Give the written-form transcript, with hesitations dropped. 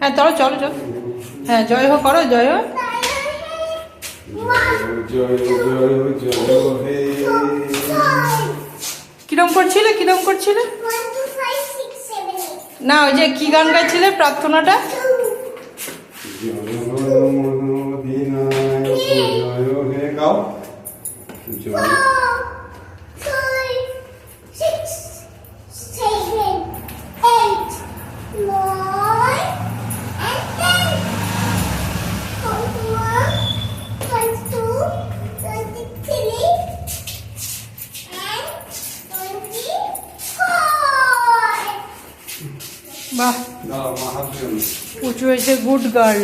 হ্যাঁ চলো চলো চলো, হ্যাঁ জয় হোক করো, জয় হোক। কিরম করছিলে, কিরম করছিলে? না ওই যে কি গান গাইছিলে প্রার্থনাটা? বাহ উঁচু হয়েছে, গুড গার্ল।